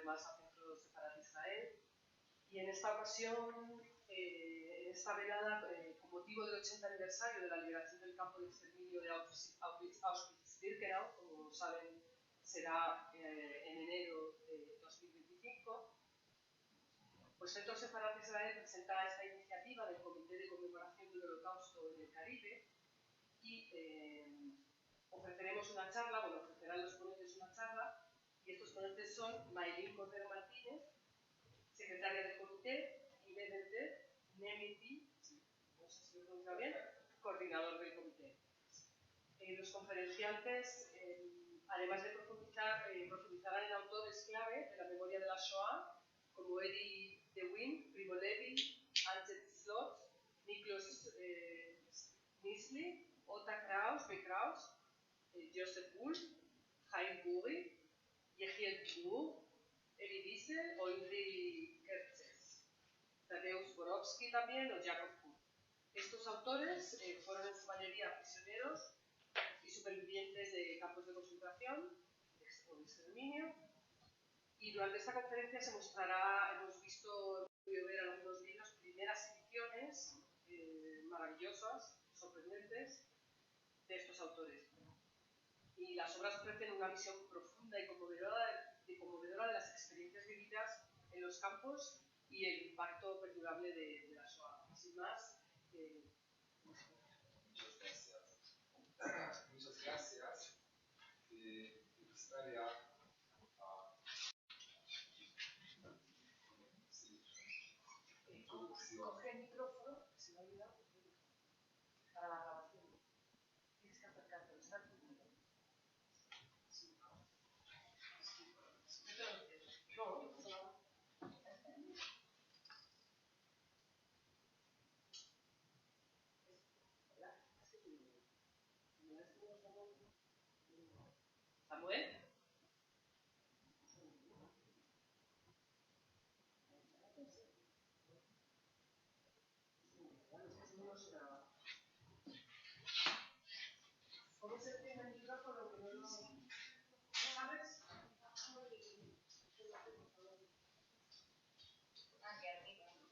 además a Centro Sefarat Israel. Y en esta ocasión, en esta velada, con motivo del 80 aniversario de la liberación del campo de exterminio de Auschwitz-Birkenau, como saben, será en enero de 2025, pues Centro Sefarat Israel presentará esta iniciativa del Comité de Conmemoración del Holocausto en el Caribe y ofreceremos una charla, ofrecerán los ponentes una charla, y estos ponentes son Maylin Cordero Martínez, secretaria del comité, y Nemiti, no sé si lo pronuncia bien, coordinador del comité. Los conferenciantes, además de profundizarán en autores clave de la memoria de la Shoah, como Eddie De Wint, Primo Levi, Ansel Slot, Niklas Nisley, Ota Kraus, Joseph Wolf, Chaim Guri, Yehiel Gur, Elie Wiesel o Indri Kertzes, Tadeusz Borowski también o Jacob Kuhn. Estos autores fueron en su mayoría prisioneros y supervivientes de campos de concentración o de exterminio, y durante esta conferencia se mostrará, hemos podido ver algunos libros, primeras ediciones maravillosas, sorprendentes, de estos autores. Y las obras ofrecen una visión profunda y conmovedora de las experiencias vividas en los campos y el impacto perdurable de la Shoah. Sin más, muchas gracias. Muchas gracias. Me gustaría coge el micrófono, que se me ha olvidado, para la grabación. Tienes que acercarte, está el público. Samuel. ¿Cómo se tiene el micrófono que no lo sabes?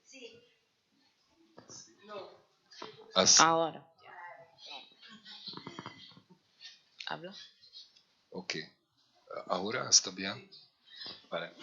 Sí. No. Ahora. Habla. Ok. Ahora está bien. Vale.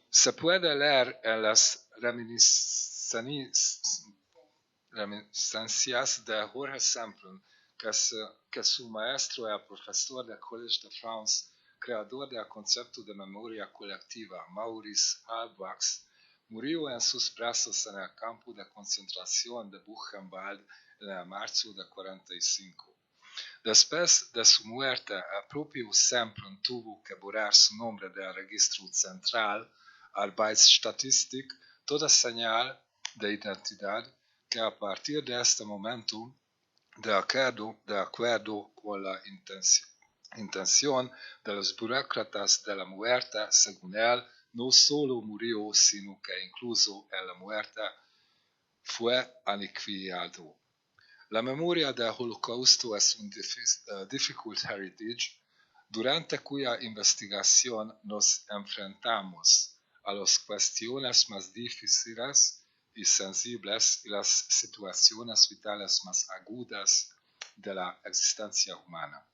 Se puede leer en las reminiscencias de Jorge Semprún que su maestro y el profesor del Collège de France, creador del concepto de memoria colectiva, Maurice Halbwachs, murió en sus brazos en el campo de concentración de Buchenwald en el marzo de 1945. Después de su muerte, el propio Semprún tuvo que borrar su nombre del registro central, Arbeitsstatistik, toda señal de identidad que a partir de este momento, de acuerdo con la intención de los burócratas de la muerte, según él, no solo murió, sino que incluso en la muerte fue aniquilado. La memoria del Holocausto es un difficult heritage durante cuya investigación nos enfrentamos a las cuestiones más difíciles y sensibles y las situaciones vitales más agudas de la existencia humana.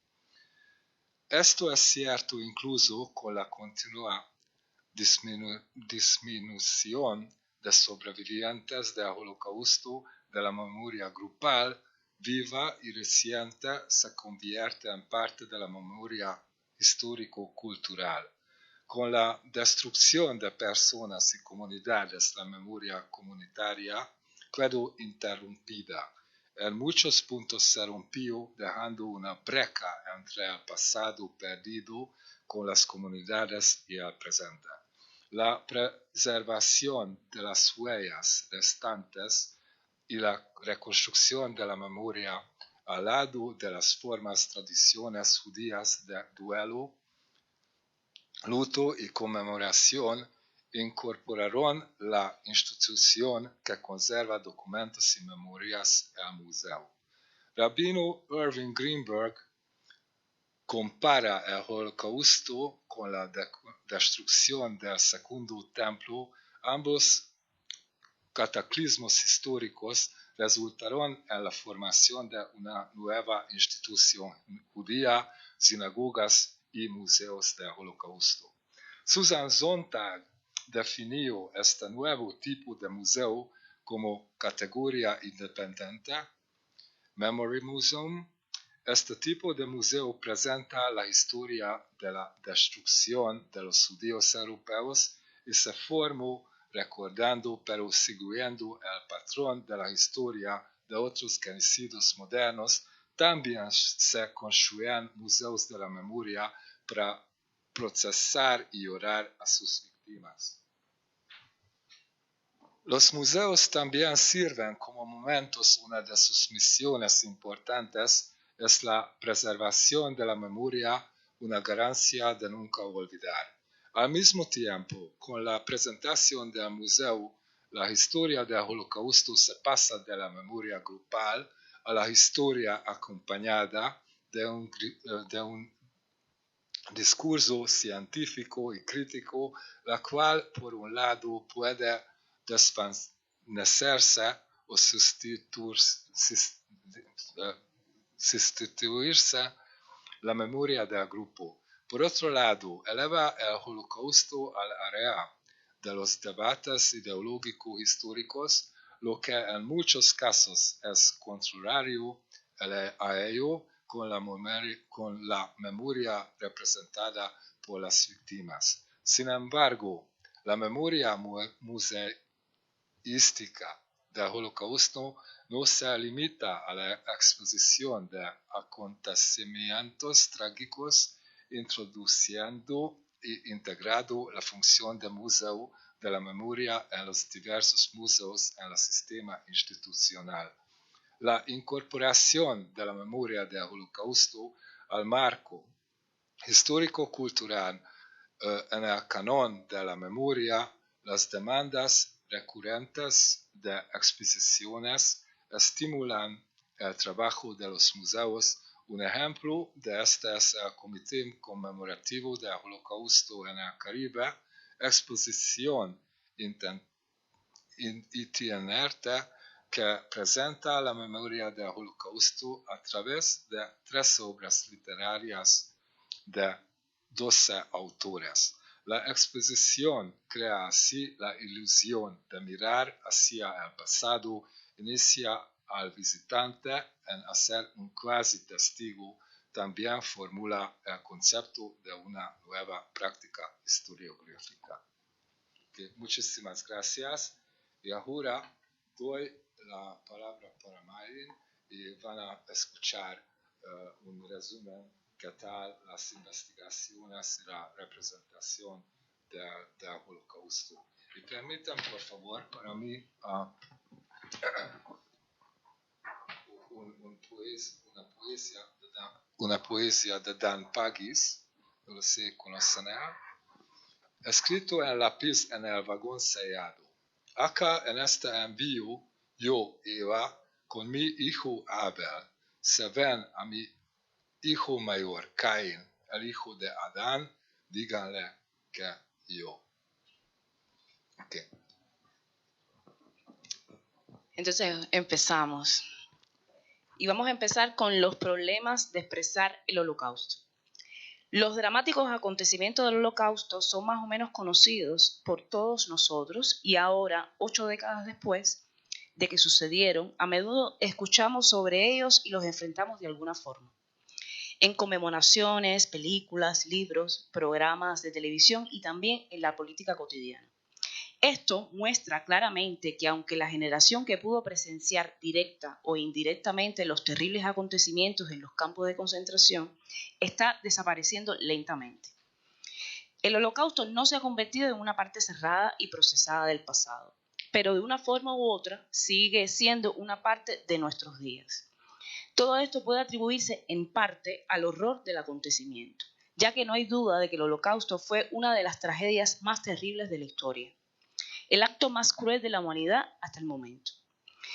Esto es cierto incluso con la continua disminución de sobrevivientes del Holocausto de la memoria grupal, viva y reciente, se convierte en parte de la memoria histórico-cultural. Con la destrucción de personas y comunidades, la memoria comunitaria quedó interrumpida. En muchos puntos se rompió, dejando una brecha entre el pasado perdido con las comunidades y el presente. La preservación de las huellas restantes y la reconstrucción de la memoria al lado de las formas tradiciones judías de duelo, luto y conmemoración incorporaron la institución que conserva documentos y memorias al museo. Rabino Irving Greenberg compara el Holocausto con la destrucción del Segundo Templo. Ambos cataclismos históricos resultaron en la formación de una nueva institución judía, sinagogas y museos del Holocausto. Susan Sontag definió este nuevo tipo de museo como categoría independiente, Memory Museum. Este tipo de museo presenta la historia de la destrucción de los judíos europeos y se formó recordando pero siguiendo el patrón de la historia de otros genocidios modernos. También se construyen museos de la memoria para procesar y orar a sus víctimas. Los museos también sirven como momentos. Una de sus misiones importantes es la preservación de la memoria, una garantía de nunca olvidar. Al mismo tiempo, con la presentación del museo, la historia del Holocausto se pasa de la memoria grupal a la historia acompañada de un discurso científico y crítico, la cual, por un lado, puede desvanecerse o sustituirse la memoria del grupo. Por otro lado, eleva el Holocausto al área de los debates ideológicos históricos, lo que en muchos casos es contrario a ello con la memoria representada por las víctimas. Sin embargo, la memoria museística del Holocausto no se limita a la exposición de acontecimientos trágicos, introduciendo e integrando la función de museo de la memoria en los diversos museos en el sistema institucional. La incorporación de la memoria del Holocausto al marco histórico-cultural en el canon de la memoria, las demandas recurrentes de exposiciones estimulan el trabajo de los museos. Un ejemplo de este es el Comité Conmemorativo del Holocausto en el Caribe, exposición itinerante que presenta la memoria del Holocausto a través de 3 obras literarias de 12 autores. La exposición crea así la ilusión de mirar hacia el pasado, inicia al visitante en hacer un cuasi testigo, también formula el concepto de una nueva práctica historiográfica. Okay, muchísimas gracias. Y ahora doy la palabra para Mayrin y van a escuchar un resumen qué tal las investigaciones y la representación del Holocausto. Y permitan, por favor, para mí una poesía de Dan Pagis, no lo sé, conocen él, escrito en lápiz en el vagón sellado. Acá en este envío, yo, Eva, con mi hijo Abel, se ven a mi hijo mayor, Caín, el hijo de Adán, díganle que yo. Okay. Entonces empezamos. Y vamos a empezar con los problemas de expresar el Holocausto. Los dramáticos acontecimientos del Holocausto son más o menos conocidos por todos nosotros y ahora, 8 décadas después de que sucedieron, a menudo escuchamos sobre ellos y los enfrentamos de alguna forma. En conmemoraciones, películas, libros, programas de televisión y también en la política cotidiana. Esto muestra claramente que aunque la generación que pudo presenciar directa o indirectamente los terribles acontecimientos en los campos de concentración está desapareciendo lentamente. El Holocausto no se ha convertido en una parte cerrada y procesada del pasado, pero de una forma u otra sigue siendo una parte de nuestros días. Todo esto puede atribuirse en parte al horror del acontecimiento, ya que no hay duda de que el Holocausto fue una de las tragedias más terribles de la historia. El acto más cruel de la humanidad hasta el momento.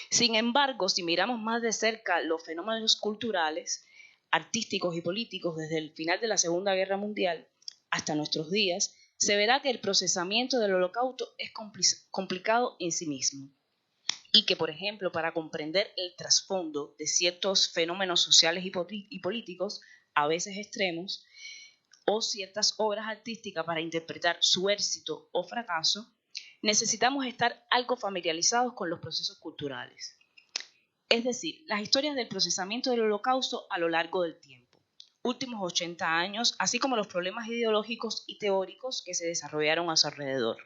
Sin embargo, si miramos más de cerca los fenómenos culturales, artísticos y políticos desde el final de la Segunda Guerra Mundial hasta nuestros días, se verá que el procesamiento del Holocausto es complicado en sí mismo y que, por ejemplo, para comprender el trasfondo de ciertos fenómenos sociales y políticos, a veces extremos, o ciertas obras artísticas para interpretar su éxito o fracaso, necesitamos estar algo familiarizados con los procesos culturales. Es decir, las historias del procesamiento del Holocausto a lo largo del tiempo, últimos 80 años, así como los problemas ideológicos y teóricos que se desarrollaron a su alrededor.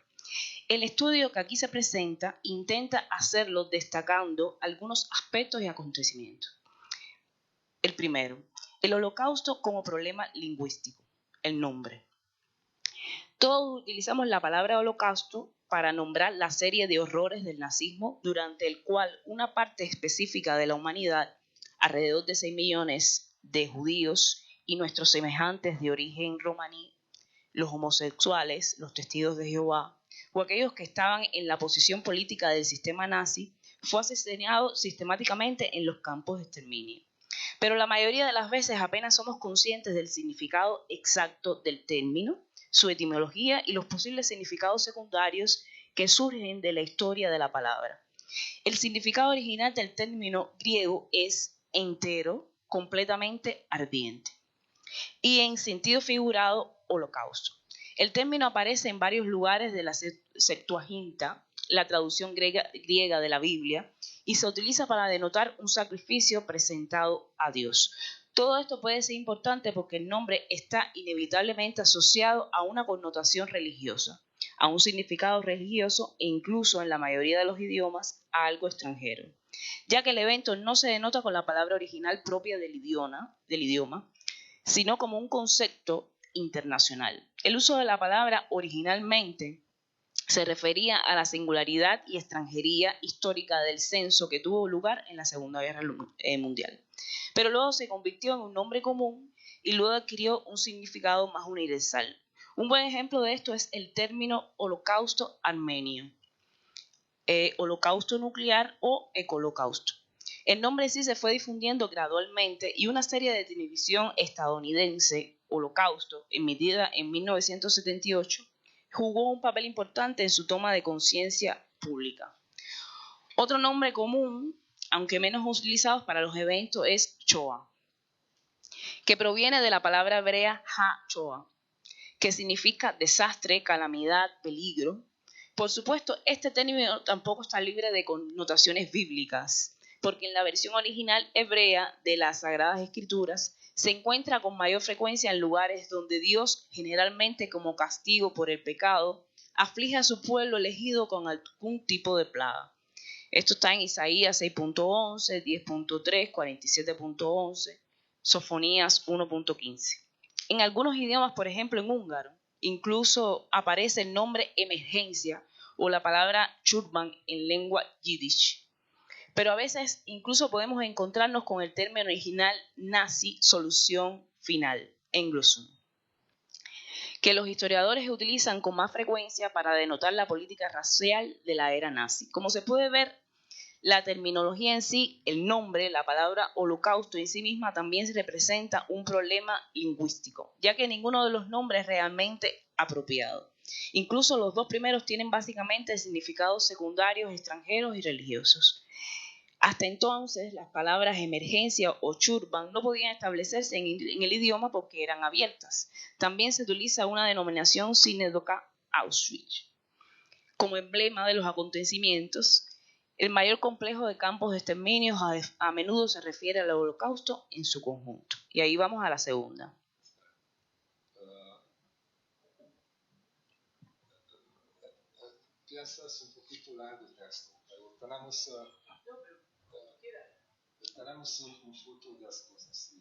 El estudio que aquí se presenta intenta hacerlo destacando algunos aspectos y acontecimientos. El primero, el Holocausto como problema lingüístico, el nombre. Todos utilizamos la palabra Holocausto para nombrar la serie de horrores del nazismo durante el cual una parte específica de la humanidad, alrededor de 6 millones de judíos y nuestros semejantes de origen romaní, los homosexuales, los testigos de Jehová, o aquellos que estaban en la posición política del sistema nazi, fue asesinado sistemáticamente en los campos de exterminio. Pero la mayoría de las veces apenas somos conscientes del significado exacto del término, su etimología y los posibles significados secundarios que surgen de la historia de la palabra. El significado original del término griego es entero, completamente ardiente, y en sentido figurado, holocausto. El término aparece en varios lugares de la Septuaginta, la traducción griega de la Biblia, y se utiliza para denotar un sacrificio presentado a Dios. Todo esto puede ser importante porque el nombre está inevitablemente asociado a una connotación religiosa, a un significado religioso e incluso en la mayoría de los idiomas a algo extranjero, ya que el evento no se denota con la palabra original propia del idioma, sino como un concepto internacional. El uso de la palabra originalmente se refería a la singularidad y extranjería histórica del censo que tuvo lugar en la Segunda Guerra Mundial. Pero luego se convirtió en un nombre común y luego adquirió un significado más universal. Un buen ejemplo de esto es el término holocausto armenio, holocausto nuclear o ecolocausto. El nombre sí se fue difundiendo gradualmente y una serie de televisión estadounidense, Holocausto, emitida en 1978, jugó un papel importante en su toma de conciencia pública. Otro nombre común, aunque menos utilizado para los eventos, es Shoah, que proviene de la palabra hebrea ha-Shoah, que significa desastre, calamidad, peligro. Por supuesto, este término tampoco está libre de connotaciones bíblicas, porque en la versión original hebrea de las Sagradas Escrituras se encuentra con mayor frecuencia en lugares donde Dios, generalmente como castigo por el pecado, aflige a su pueblo elegido con algún tipo de plaga. Esto está en Isaías 6.11, 10.3, 47.11, Sofonías 1.15. En algunos idiomas, por ejemplo en húngaro, incluso aparece el nombre emergencia o la palabra Churban en lengua yiddish. Pero a veces incluso podemos encontrarnos con el término original nazi, solución final, Englosum, que los historiadores utilizan con más frecuencia para denotar la política racial de la era nazi. Como se puede ver, la terminología en sí, el nombre, la palabra holocausto en sí misma también representa un problema lingüístico, ya que ninguno de los nombres es realmente apropiado. Incluso los dos primeros tienen básicamente significados secundarios, extranjeros y religiosos. Hasta entonces, las palabras emergencia o churban no podían establecerse en el idioma porque eran abiertas. También se utiliza una denominación sinédoca Auschwitz como emblema de los acontecimientos. El mayor complejo de campos de exterminio a menudo se refiere al holocausto en su conjunto. Y ahí vamos a la segunda. Piensas un poquito largo el texto, pero tenemos un futuro de las cosas,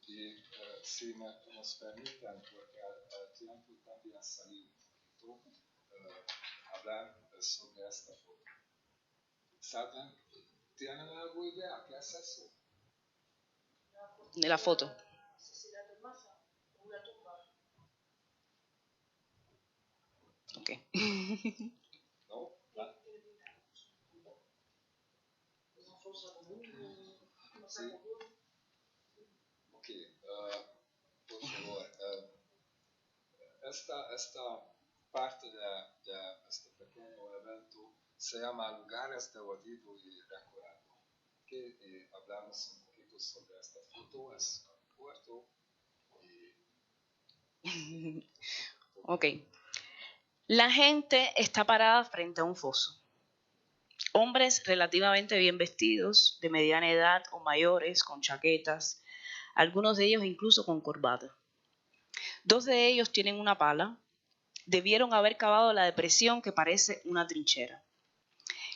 y si nos permiten, porque al tiempo también salir un poquito, hablar sobre esta foto. ¿Saben? ¿Tienen alguna idea? ¿Qué es eso? De la foto. Ok. ¿No? Sí. Ok. esta parte de este pequeño evento se llama lugares de olvido y recuerdo. Que hablamos un poquito sobre esta foto, es corto. Ok. La gente está parada frente a un foso. Hombres relativamente bien vestidos, de mediana edad o mayores, con chaquetas, algunos de ellos incluso con corbata. 2 de ellos tienen una pala. Debieron haber cavado la depresión que parece una trinchera.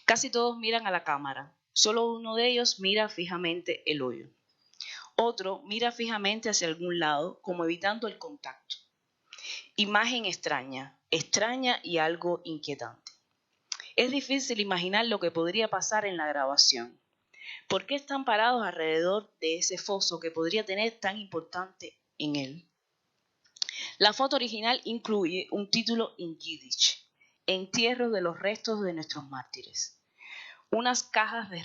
Casi todos miran a la cámara. Solo uno de ellos mira fijamente el hoyo. Otro mira fijamente hacia algún lado, como evitando el contacto. Imagen extraña y algo inquietante. Es difícil imaginar lo que podría pasar en la grabación. ¿Por qué están parados alrededor de ese foso que podría tener tan importante en él? La foto original incluye un título en yiddish: Entierro de los restos de nuestros mártires. Unas cajas de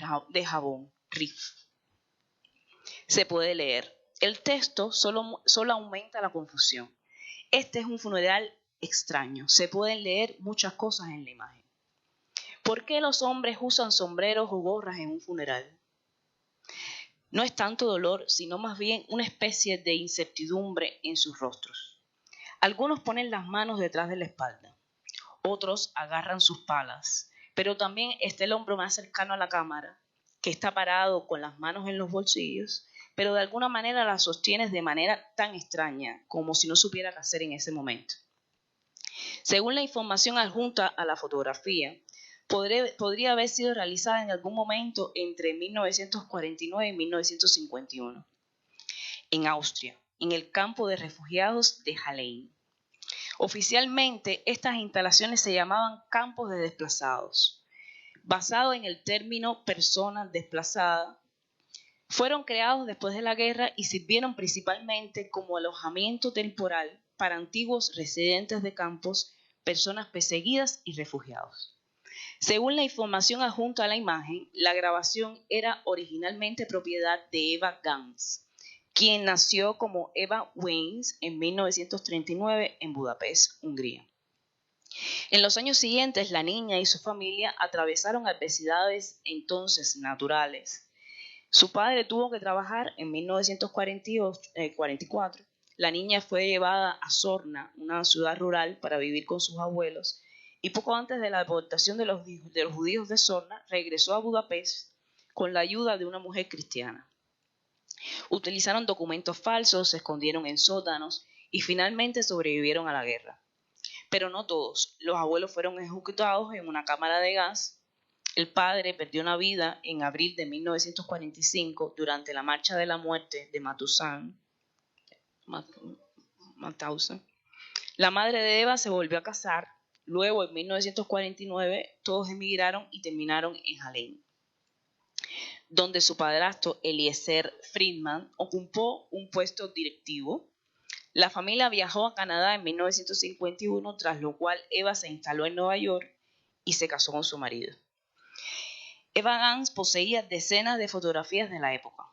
jabón, Rif. Se puede leer. El texto solo aumenta la confusión. Este es un funeral extraño. Se pueden leer muchas cosas en la imagen. ¿Por qué los hombres usan sombreros o gorras en un funeral? No es tanto dolor, sino más bien una especie de incertidumbre en sus rostros. Algunos ponen las manos detrás de la espalda. Otros agarran sus palas. Pero también está el hombre más cercano a la cámara, que está parado con las manos en los bolsillos, pero de alguna manera las sostiene de manera tan extraña, como si no supiera qué hacer en ese momento. Según la información adjunta a la fotografía, podría haber sido realizada en algún momento entre 1949 y 1951, en Austria, en el campo de refugiados de Hallein. Oficialmente, estas instalaciones se llamaban campos de desplazados. Basado en el término persona desplazada, fueron creados después de la guerra y sirvieron principalmente como alojamiento temporal para antiguos residentes de campos, personas perseguidas y refugiados. Según la información adjunta a la imagen, la grabación era originalmente propiedad de Eva Gans, quien nació como Eva Weins en 1939 en Budapest, Hungría. En los años siguientes, la niña y su familia atravesaron adversidades entonces naturales. Su padre tuvo que trabajar en 1944. La niña fue llevada a Sorna, una ciudad rural, para vivir con sus abuelos, y poco antes de la deportación de los judíos de Sorna, regresó a Budapest con la ayuda de una mujer cristiana. Utilizaron documentos falsos, se escondieron en sótanos y finalmente sobrevivieron a la guerra. Pero no todos. Los abuelos fueron ejecutados en una cámara de gas. El padre perdió una vida en abril de 1945 durante la marcha de la muerte de Mauthausen. La madre de Eva se volvió a casar. Luego, en 1949, todos emigraron y terminaron en Hallein, donde su padrastro Eliezer Friedman ocupó un puesto directivo. La familia viajó a Canadá en 1951, tras lo cual Eva se instaló en Nueva York y se casó con su marido. Eva Gans poseía decenas de fotografías de la época,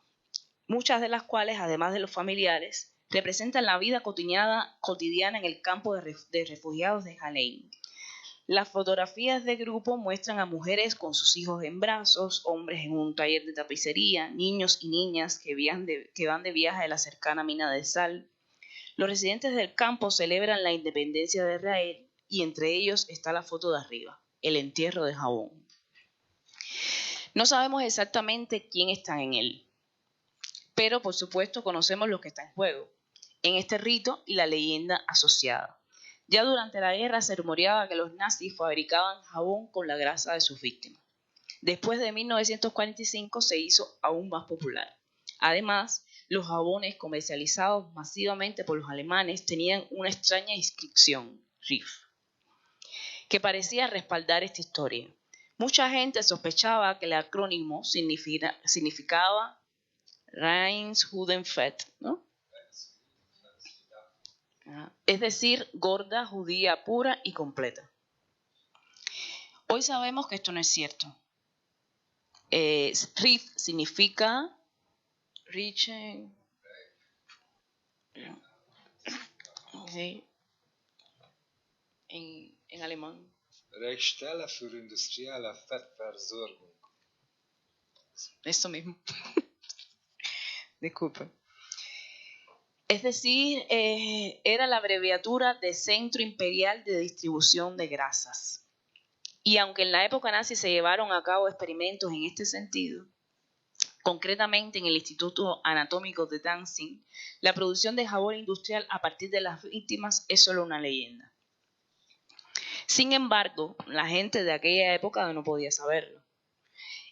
muchas de las cuales, además de los familiares, representan la vida cotidiana en el campo de refugiados de Hallein. Las fotografías de grupo muestran a mujeres con sus hijos en brazos, hombres en un taller de tapicería, niños y niñas que van de viaje a la cercana mina de sal. Los residentes del campo celebran la independencia de Israel y entre ellos está la foto de arriba, el entierro de jabón. No sabemos exactamente quién está en él, pero por supuesto conocemos lo que está en juego en este rito y la leyenda asociada. Ya durante la guerra se rumoreaba que los nazis fabricaban jabón con la grasa de sus víctimas. Después de 1945 se hizo aún más popular. Además, los jabones comercializados masivamente por los alemanes tenían una extraña inscripción, Rif, que parecía respaldar esta historia. Mucha gente sospechaba que el acrónimo significaba Reinshüdenfett, ¿no? Es decir, gorda, judía, pura y completa. Hoy sabemos que esto no es cierto. Rif significa richen. Sí. en alemán? Reichstelle für industrielle Fettversorgung. Eso mismo. Disculpe. Es decir, era la abreviatura de Centro Imperial de Distribución de Grasas. Y aunque en la época nazi se llevaron a cabo experimentos en este sentido, concretamente en el Instituto Anatómico de Danzig, la producción de jabón industrial a partir de las víctimas es solo una leyenda. Sin embargo, la gente de aquella época no podía saberlo.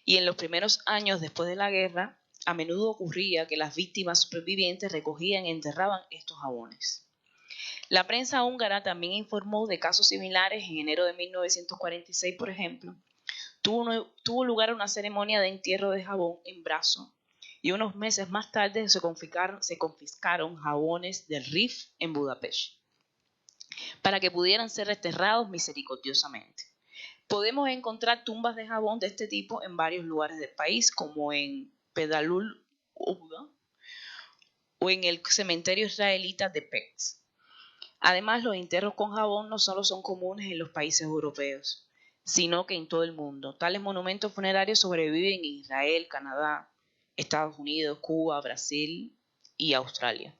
Y en los primeros años después de la guerra, a menudo ocurría que las víctimas supervivientes recogían y enterraban estos jabones. La prensa húngara también informó de casos similares. En enero de 1946, por ejemplo, tuvo lugar una ceremonia de entierro de jabón en Brazo, y unos meses más tarde se confiscaron jabones del Rif en Budapest para que pudieran ser enterrados misericordiosamente. Podemos encontrar tumbas de jabón de este tipo en varios lugares del país, como en Pedalul o en el cementerio israelita de Pets. Además, los entierros con jabón no solo son comunes en los países europeos, sino que en todo el mundo. Tales monumentos funerarios sobreviven en Israel, Canadá, Estados Unidos, Cuba, Brasil y Australia.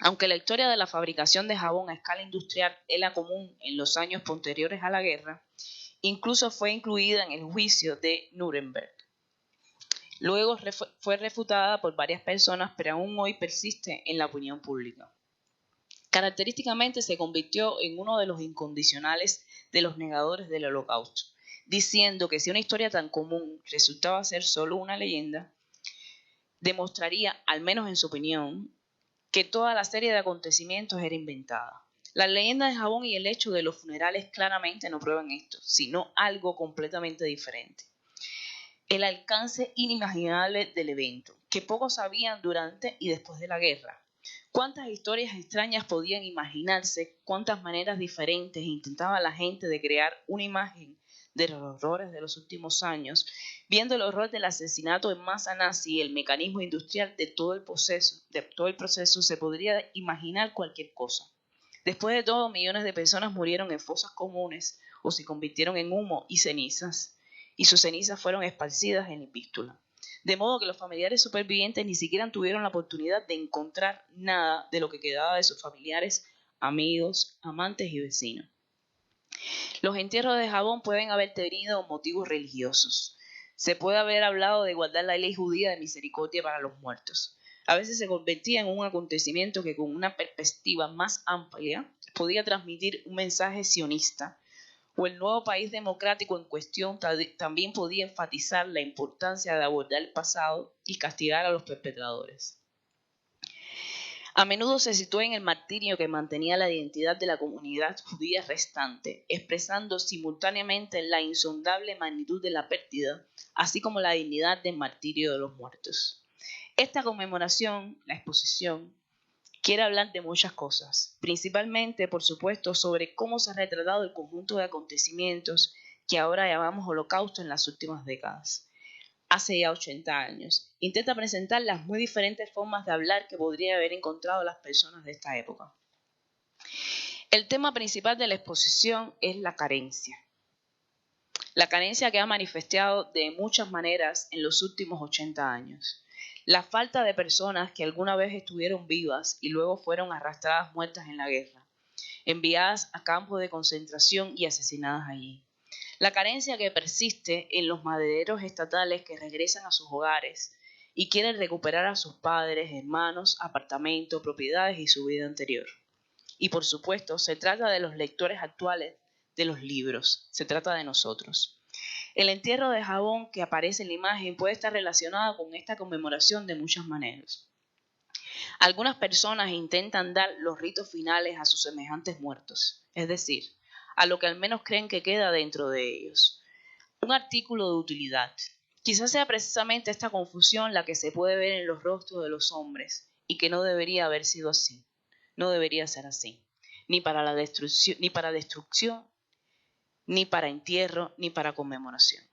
Aunque la historia de la fabricación de jabón a escala industrial era común en los años posteriores a la guerra, incluso fue incluida en el juicio de Nuremberg. Luego fue refutada por varias personas, pero aún hoy persiste en la opinión pública. Característicamente se convirtió en uno de los incondicionales de los negadores del Holocausto, diciendo que si una historia tan común resultaba ser solo una leyenda, demostraría, al menos en su opinión, que toda la serie de acontecimientos era inventada. La leyenda de jabón y el hecho de los funerales claramente no prueban esto, sino algo completamente diferente. El alcance inimaginable del evento, que pocos sabían durante y después de la guerra. Cuántas historias extrañas podían imaginarse, cuántas maneras diferentes intentaba la gente de crear una imagen de los horrores de los últimos años, viendo el horror del asesinato en masa nazi y el mecanismo industrial de todo el proceso, se podría imaginar cualquier cosa. Después de todo, millones de personas murieron en fosas comunes o se convirtieron en humo y cenizas, y sus cenizas fueron esparcidas en la epístola. De modo que los familiares supervivientes ni siquiera tuvieron la oportunidad de encontrar nada de lo que quedaba de sus familiares, amigos, amantes y vecinos. Los entierros de jabón pueden haber tenido motivos religiosos. Se puede haber hablado de guardar la ley judía de misericordia para los muertos. A veces se convertía en un acontecimiento que con una perspectiva más amplia podía transmitir un mensaje sionista, o el nuevo país democrático en cuestión también podía enfatizar la importancia de abordar el pasado y castigar a los perpetradores. A menudo se sitúa en el martirio que mantenía la identidad de la comunidad judía restante, expresando simultáneamente la insondable magnitud de la pérdida, así como la dignidad del martirio de los muertos. Esta conmemoración, la exposición, quiere hablar de muchas cosas, principalmente, por supuesto, sobre cómo se ha retratado el conjunto de acontecimientos que ahora llamamos Holocausto en las últimas décadas. Hace ya 80 años. Intenta presentar las muy diferentes formas de hablar que podrían haber encontrado las personas de esta época. El tema principal de la exposición es la carencia. La carencia que ha manifestado de muchas maneras en los últimos 80 años. La falta de personas que alguna vez estuvieron vivas y luego fueron arrastradas muertas en la guerra, enviadas a campos de concentración y asesinadas allí. La carencia que persiste en los madereros estatales que regresan a sus hogares y quieren recuperar a sus padres, hermanos, apartamentos, propiedades y su vida anterior. Y por supuesto, se trata de los lectores actuales de los libros, se trata de nosotros. El entierro de jabón que aparece en la imagen puede estar relacionado con esta conmemoración de muchas maneras. Algunas personas intentan dar los ritos finales a sus semejantes muertos, es decir, a lo que al menos creen que queda dentro de ellos. Un artículo de utilidad. Quizás sea precisamente esta confusión la que se puede ver en los rostros de los hombres y que no debería haber sido así. No debería ser así. Ni para destrucción, ni para entierro, ni para conmemoración.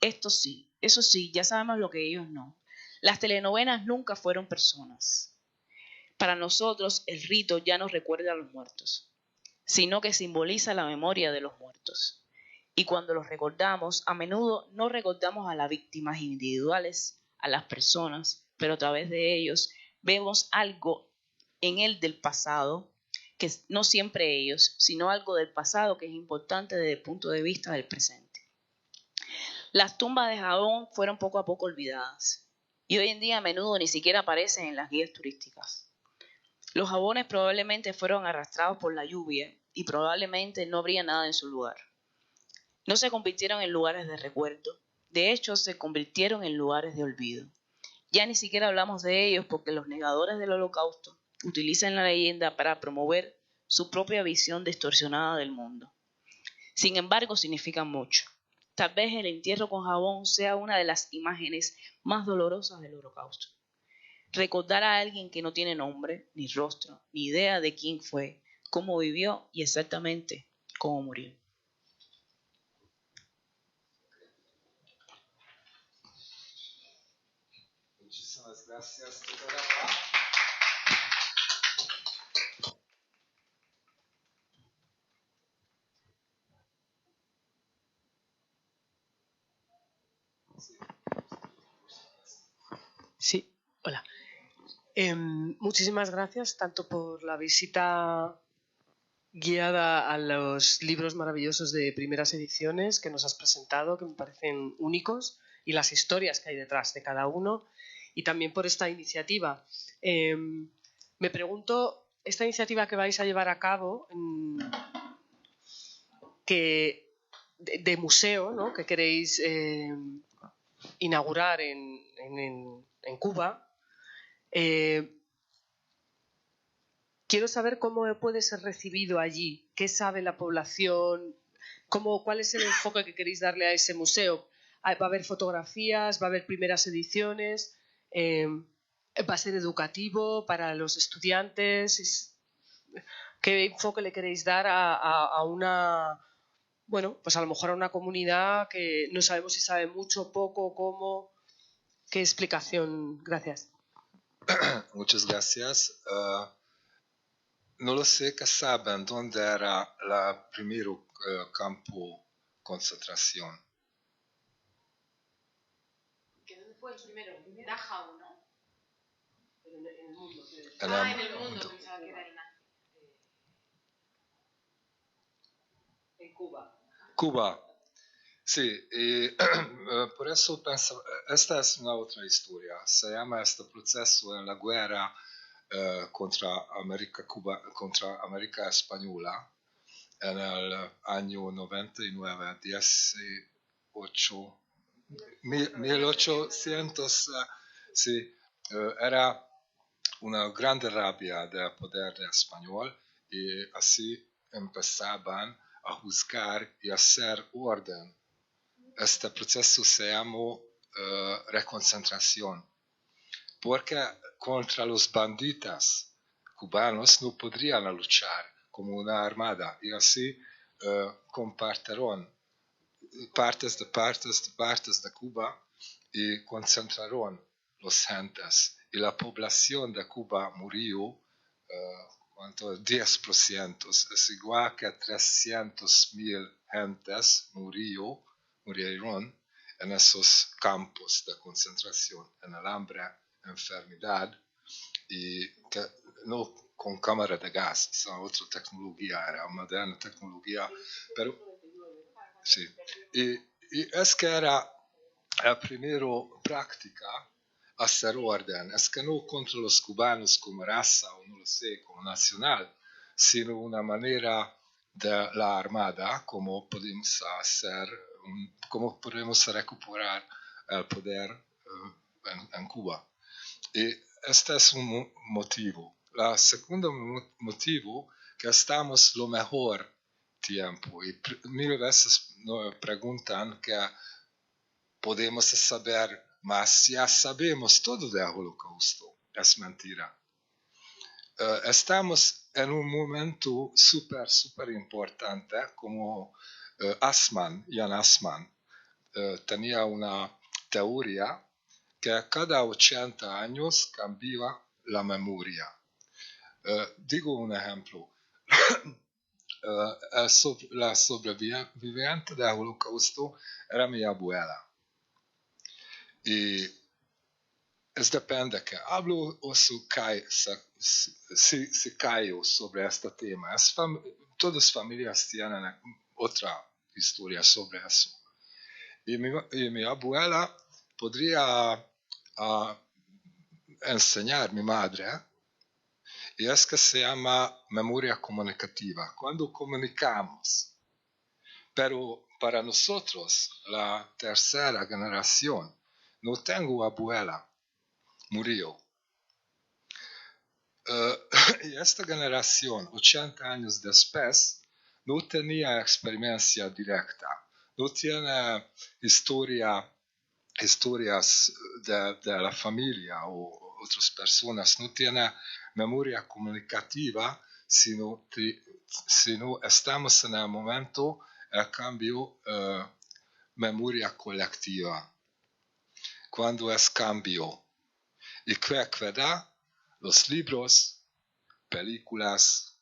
Eso sí, ya sabemos lo que ellos no. Las telenovelas nunca fueron personas. Para nosotros, el rito ya nos recuerda a los muertos. sino que simboliza la memoria de los muertos. Y cuando los recordamos, a menudo no recordamos a las víctimas individuales, a las personas, pero a través de ellos vemos algo en él del pasado, que no siempre ellos, sino algo del pasado que es importante desde el punto de vista del presente. Las tumbas de Jabón fueron poco a poco olvidadas y hoy en día a menudo ni siquiera aparecen en las guías turísticas. Los jabones probablemente fueron arrastrados por la lluvia y probablemente no habría nada en su lugar. No se convirtieron en lugares de recuerdo, de hecho se convirtieron en lugares de olvido. Ya ni siquiera hablamos de ellos porque los negadores del Holocausto utilizan la leyenda para promover su propia visión distorsionada del mundo. Sin embargo, significan mucho. Tal vez el entierro con jabón sea una de las imágenes más dolorosas del Holocausto. Recordar a alguien que no tiene nombre, ni rostro, ni idea de quién fue, cómo vivió y exactamente cómo murió. Muchísimas gracias. Sí, hola. Muchísimas gracias tanto por la visita guiada a los libros maravillosos de primeras ediciones que nos has presentado, que me parecen únicos, y las historias que hay detrás de cada uno, y también por esta iniciativa. Me pregunto, esta iniciativa que vais a llevar a cabo, de museo, ¿no?, que queréis inaugurar en Cuba, quiero saber cómo puede ser recibido allí, qué sabe la población, cuál es el enfoque que queréis darle a ese museo. ¿Va a haber fotografías? ¿Va a haber primeras ediciones? ¿Va a ser educativo para los estudiantes? ¿Qué enfoque le queréis dar a una, bueno, pues a lo mejor a una comunidad que no sabemos si sabe mucho, poco, cómo? ¿Qué explicación? Gracias. Muchas gracias. No lo sé que saben dónde era el primer campo de concentración. ¿Dónde fue el primero? Dachau, ¿no? En el mundo. En el mundo, pensaba que era en Cuba. Cuba. Sí, y por eso pienso, esta es una otra historia. Se llama este proceso en la guerra contra América Española en el año 99, 1800, sí, era una grande rabia del poder español y así empezaban a juzgar y hacer orden. Este proceso se llamó reconcentración, porque contra los banditas cubanos no podrían luchar como una armada y así compartieron partes de Cuba y concentraron los gentes y la población de Cuba murió, ¿cuánto? 10%, es igual que 300,000 gentes murieron en esos campos de concentración, en el hambre, enfermedad, y que no con cámara de gas, esa otra tecnología, era moderna tecnología, pero sí. Y es que era la primera práctica hacer orden, es que no contra los cubanos como raza o no lo sé, como nacional, sino una manera de la armada, como podemos hacer, como podemos recuperar el poder en Cuba. Y este es un motivo. El segundo motivo, que estamos lo mejor tiempo. Y mil veces nos preguntan que podemos saber más, ya sabemos todo del Holocausto. Es mentira. Estamos en un momento súper importante, como Jan Assmann tenía una teoría que cada 80 años cambia la memoria. Digo un ejemplo. la sobreviviente del holocausto era mi abuela. Y es depende que hablo o si caigo sobre este tema. Todas familias tienen otra historia sobre eso. Y mi abuela podría enseñar, mi madre, y es que se llama memoria comunicativa. Cuando comunicamos, pero para nosotros, la tercera generación, no tengo abuela, murió. Y esta generación, 80 años después, no tenía experiencia directa, no tiene historias de la familia o otras personas, no tiene memoria comunicativa, sino estamos en el momento del cambio memoria colectiva. Cuando es cambio. ¿Y qué da? Los libros, películas,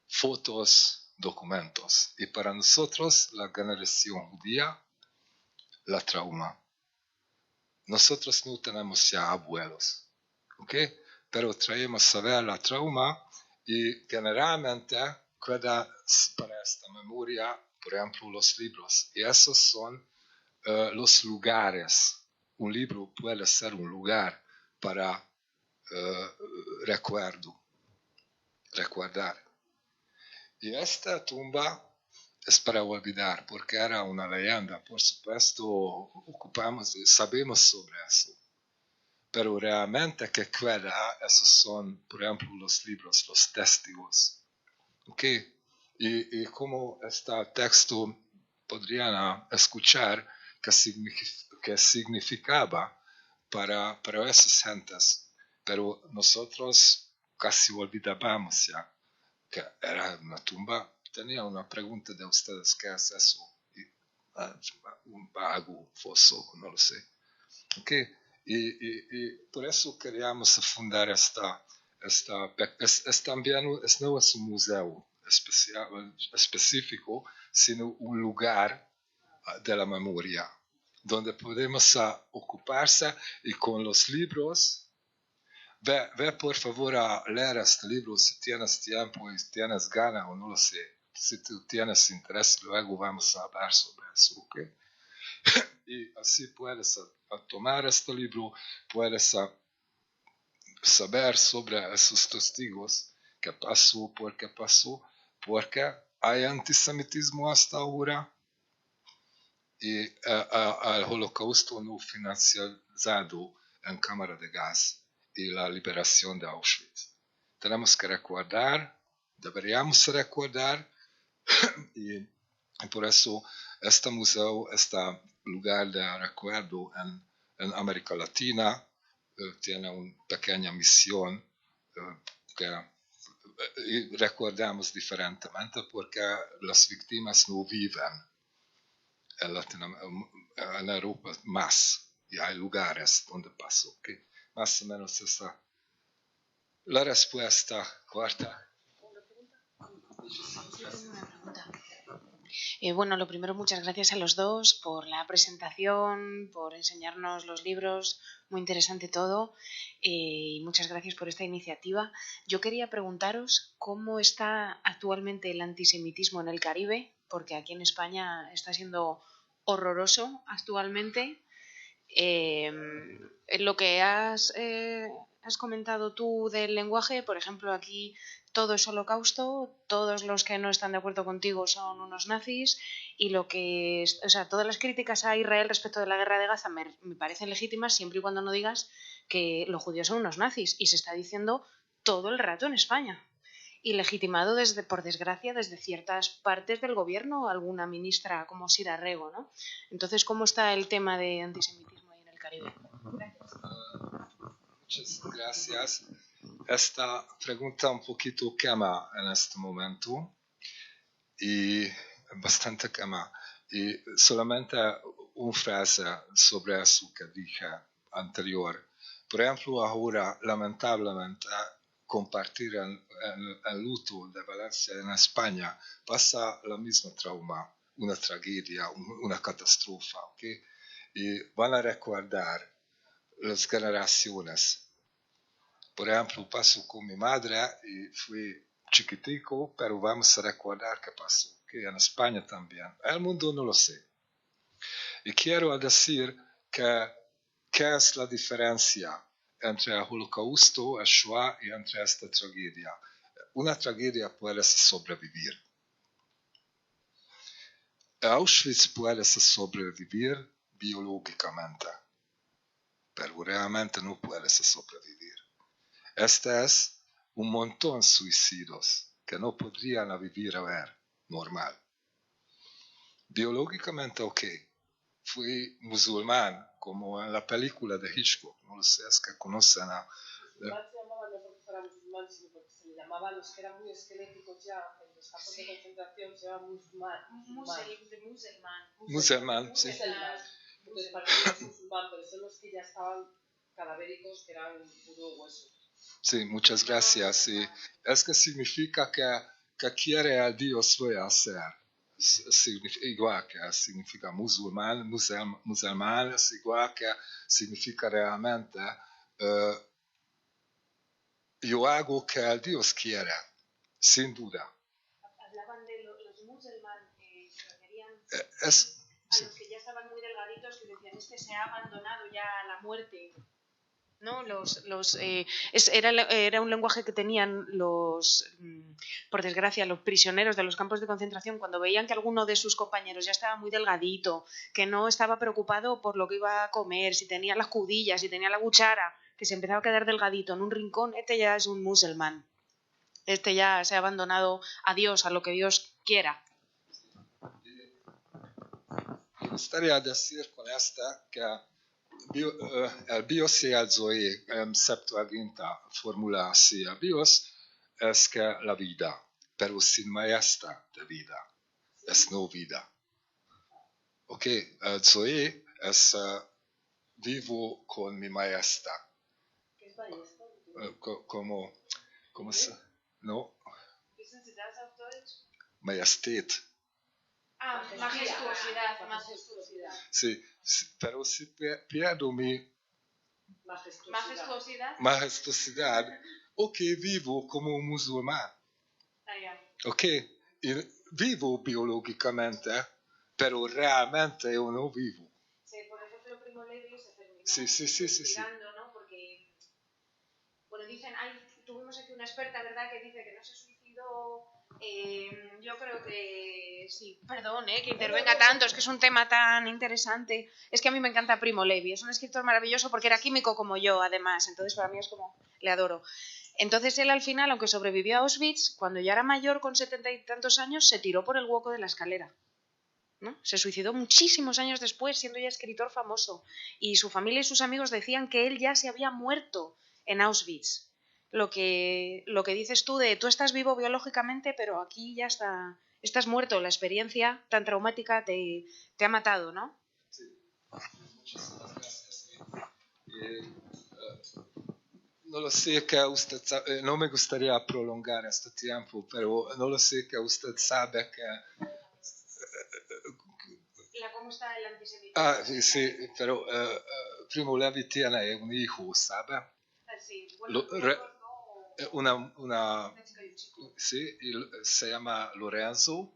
fotos, documentos. Y para nosotros, la generación judía, la trauma. Nosotros no tenemos ya abuelos, ¿ok? Pero traemos a ver la trauma y generalmente queda para esta memoria, por ejemplo, los libros. Y esos son los lugares. Un libro puede ser un lugar para recordar. Y esta tumba es para olvidar, porque era una leyenda. Por supuesto, sabemos sobre eso. Pero realmente que queda, esos son, por ejemplo, los libros, los testigos. ¿Ok? Y como este texto podrían escuchar qué significaba para esas gentes. Pero nosotros casi olvidábamos ya que era una tumba. Tenía una pregunta de ustedes, ¿qué es eso? Un vago, foso, no lo sé. Okay. Y por eso queríamos fundar también, no es un museo específico, sino un lugar de la memoria, donde podemos ocuparse y con los libros. Ve por favor a leer este libro si tienes tiempo y tienes ganas o no lo sé. Si tú tienes interés, luego vamos a hablar sobre eso, ¿ok? Y así puedes tomar este libro, puedes saber sobre esos testigos, qué pasó, porque hay antisemitismo hasta ahora y el holocausto no financiado en cámara de gas y la liberación de Auschwitz. Tenemos que deberíamos recordar, y por eso este museo, este lugar de recuerdo en América Latina, tiene una pequeña misión que recordamos diferentemente porque las víctimas no viven en Europa más, y hay lugares donde pasó. ¿Okay? Más o menos esa la respuesta corta. Bueno, lo primero, muchas gracias a los dos por la presentación, por enseñarnos los libros, muy interesante todo, y muchas gracias por esta iniciativa. Yo quería preguntaros cómo está actualmente el antisemitismo en el Caribe, porque aquí en España está siendo horroroso actualmente. Lo que has comentado tú del lenguaje, por ejemplo, aquí todo es holocausto, todos los que no están de acuerdo contigo son unos nazis, y todas las críticas a Israel respecto de la guerra de Gaza me parecen legítimas siempre y cuando no digas que los judíos son unos nazis, y se está diciendo todo el rato en España. Y legitimado, por desgracia, desde ciertas partes del gobierno, alguna ministra como Sira Rego, ¿no? Entonces, ¿cómo está el tema de antisemitismo ahí en el Caribe? Gracias. Muchas gracias. Esta pregunta un poquito quema en este momento, y bastante quema. Y solamente una frase sobre eso que dije anterior. Por ejemplo, ahora, lamentablemente, compartir el luto de Valencia en España, pasa la misma trauma, una tragedia, una catástrofe, ¿ok? Y van a recordar las generaciones. Por ejemplo, pasó con mi madre y fui chiquitico, pero vamos a recordar qué pasó, que en España también. El mundo no lo sé. Y quiero decir que ¿qué es la diferencia entre el holocausto, el Shoah y entre esta tragedia? Una tragedia puede sobrevivir. Auschwitz puede sobrevivir biológicamente, pero realmente no puede sobrevivir. Este es un montón de suicidios que no podrían vivir a ver normal. Biológicamente, ok. Fui musulmán, como en la película de Hitchcock. No lo sé, es que conocen a... Musulmán se llamaba no porque fuera musulmán, sino porque se le llamaba a los que eran muy esqueléticos ya en los campos de concentración, se llama musulmán. Musulmán, sí. Entonces parecía musulmán, pero son los que ya estaban cadavéricos, que eran puro hueso. Sí, muchas gracias. Sí. Es que significa que quiere a Dios voy a hacer. Igual que significa musulmán es igual que significa realmente yo hago que el Dios quiere, sin duda. Hablaban de los musulmanes, se referían Sí. a los que ya estaban muy delgaditos, que decían, este se ha abandonado ya a la muerte. ¿No? Era un lenguaje que tenían por desgracia, los prisioneros de los campos de concentración cuando veían que alguno de sus compañeros ya estaba muy delgadito, que no estaba preocupado por lo que iba a comer, si tenía las cudillas, si tenía la cuchara, que se empezaba a quedar delgadito en un rincón, este ya es un musulmán. Este ya se ha abandonado a Dios, a lo que Dios quiera. Me gustaría decir con esta que el bios y el zoe, Septuaginta formula así, el bios es que la vida, pero sin maestra de vida, es no vida. Ok, el zoe es vivo con mi maestra. ¿Qué es maestra? ¿Cómo se? No. ¿Wissen Sie das auf Deutsch? Majestät. Majestuosidad. Sí, pero si pierdo mi majestuosidad, ok, vivo como un musulmán. Ok, y vivo biológicamente, pero realmente yo no vivo. Sí, por ejemplo, Primo Levi se terminó suicidando, ¿no? Porque, bueno, dicen, tuvimos aquí una experta, ¿verdad?, que dice que no se suicidó. Yo creo que sí, perdón, que intervenga tanto, es que es un tema tan interesante. Es que a mí me encanta Primo Levi, es un escritor maravilloso porque era químico como yo, además, entonces para mí es como, le adoro. Entonces él al final, aunque sobrevivió a Auschwitz, cuando ya era mayor, con 70 y tantos años, se tiró por el hueco de la escalera, ¿no? Se suicidó muchísimos años después, siendo ya escritor famoso, y su familia y sus amigos decían que él ya se había muerto en Auschwitz. Lo que dices tú tú estás vivo biológicamente, pero aquí ya estás muerto, la experiencia tan traumática te ha matado, ¿no? Sí. Muchísimas gracias. No lo sé que usted sabe, no me gustaría prolongar este tiempo, pero no lo sé que usted sabe que... ¿Cómo está el antisemitismo? Sí, pero Primo Levi tiene un hijo, ¿sabe? Sí, sí, se llama Lorenzo.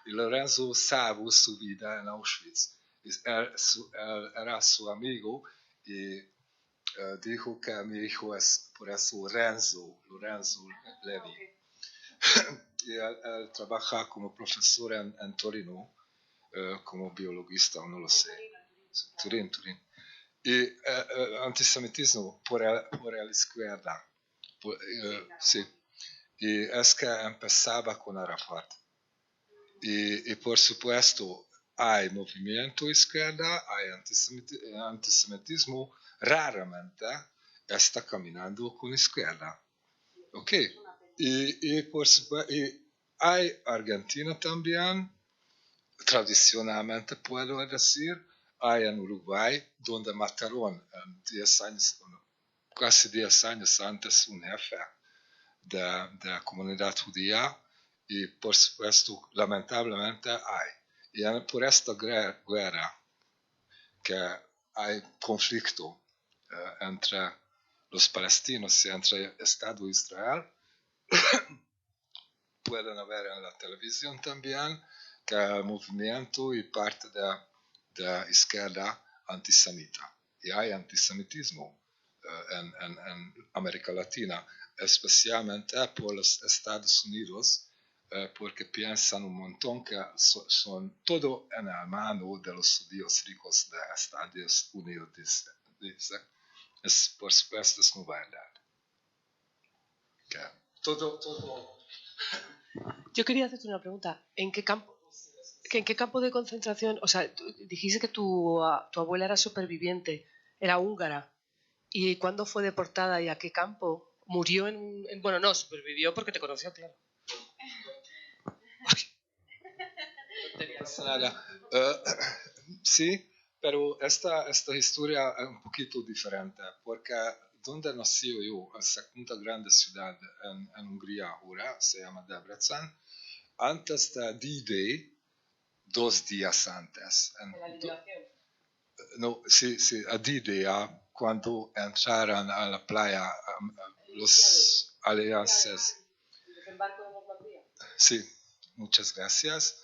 Y Lorenzo salvó su vida en Auschwitz. Era su amigo y dijo que mi hijo es por eso Lorenzo Levi. Okay. Y él trabaja como profesor en Torino, como biologista, no lo sé. Turín. Y antisemitismo por la izquierda. Sí. Y es que empezaba con Arafat. Y por supuesto hay movimiento izquierda, hay antisemitismo, raramente está caminando con izquierda. Ok, y por supuesto, hay Argentina también, tradicionalmente puedo decir, hay en Uruguay, donde mataron 10 años, casi 10 años antes un jefe de la comunidad judía y por supuesto lamentablemente hay. Y por esta guerra que hay conflicto entre los palestinos y entre el Estado de Israel, pueden ver en la televisión también que hay movimiento y parte de la izquierda antisemita. Y hay antisemitismo en América Latina, especialmente por los Estados Unidos, porque piensan un montón que son todo en la mano de los judíos ricos de Estados Unidos. Dice. Por supuesto, es no verdad. Que todo. Yo quería hacerte una pregunta. ¿En qué campo de concentración? O sea, dijiste que tu abuela era superviviente, era húngara. ¿Y cuándo fue deportada y a qué campo? ¿Murió bueno, no, supervivió porque te conoció, claro. Sí, pero esta historia es un poquito diferente, porque donde nací yo, la segunda grande ciudad en Hungría ahora, se llama Debrecen, antes de D-Day, 2 días antes. ¿De la liberación? No, sí, a D-Day, cuando entraron a la playa los aliances. ¿El desembarco de Normandía? Sí, muchas gracias.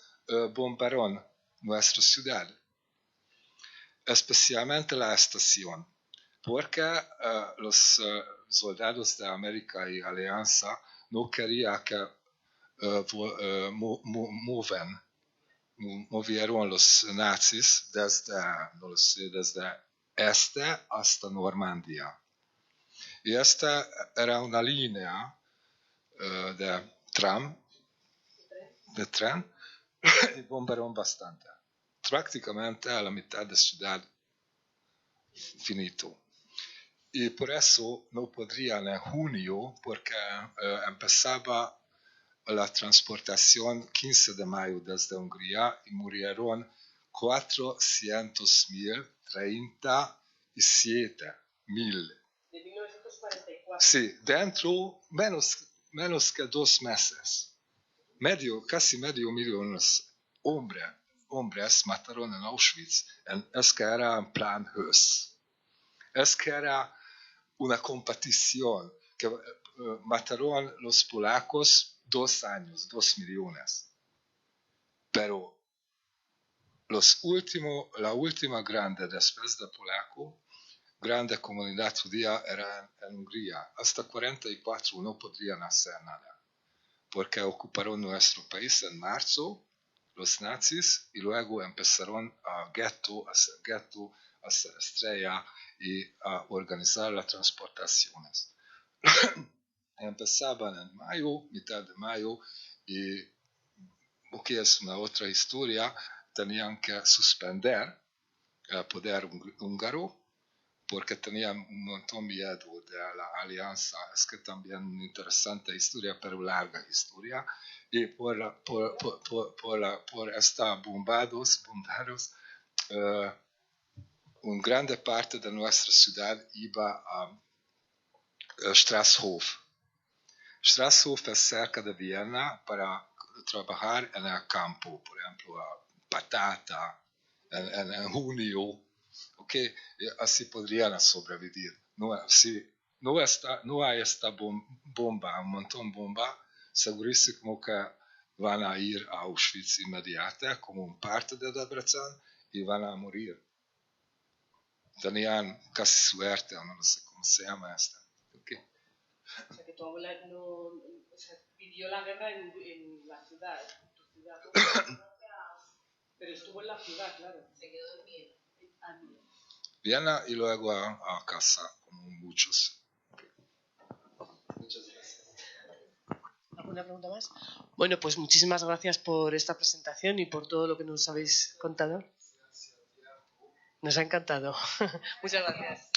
Bombaron nuestra ciudad, especialmente la estación, porque los soldados de América y Alianza no querían que movieron los nazis desde este hasta Normandía. Y esta era una línea de tren y bombaron bastante. Prácticamente a la mitad de ciudad finito. Y por eso no podrían en junio, porque empezaba la transportación 15 de mayo desde Hungría y murieron 437.000. De 1944. Sí, dentro menos que 2 meses. Casi medio millón hombres mataron en Auschwitz. Es que era un plan Höss. Es que era una competición que mataron los polacos 2 años, 2 millones. Pero la última grande después de polaco, grande comunidad judía era en Hungría. Hasta 44 no podrían hacer nada, porque ocuparon nuestro país en marzo los nazis y luego empezaron a hacer gueto, a hacer estrella y a organizar las transportaciones. Empezaban en mayo, mitad de mayo, y lo que es una otra historia, tenían que suspender el poder húngaro porque tenían un montón de miedo de la alianza. Es que también una interesante historia, pero larga historia. Y por estos bombardeos, una grande parte de nuestra ciudad iba a Strasshof. Strasshof es cerca de Viena para trabajar en el campo, por ejemplo, patata, en junio. Okay, así podrían sobrevivir. No hay esta bomba, un montón de bomba, segurísimo que van a ir a Auschwitz inmediata como un parte de Debrecen y van a morir. Tenían casi suerte, no sé cómo se llama esta. Okay. O sea, que tu abuela vivió la guerra en la ciudad, en tu ciudad. Pero estuvo en la ciudad, claro. Se quedó en Viena. Viena y luego a casa, como muchos. Okay. Muchas gracias. ¿Alguna pregunta más? Bueno, pues muchísimas gracias por esta presentación y por todo lo que nos habéis contado. Nos ha encantado. Muchas gracias.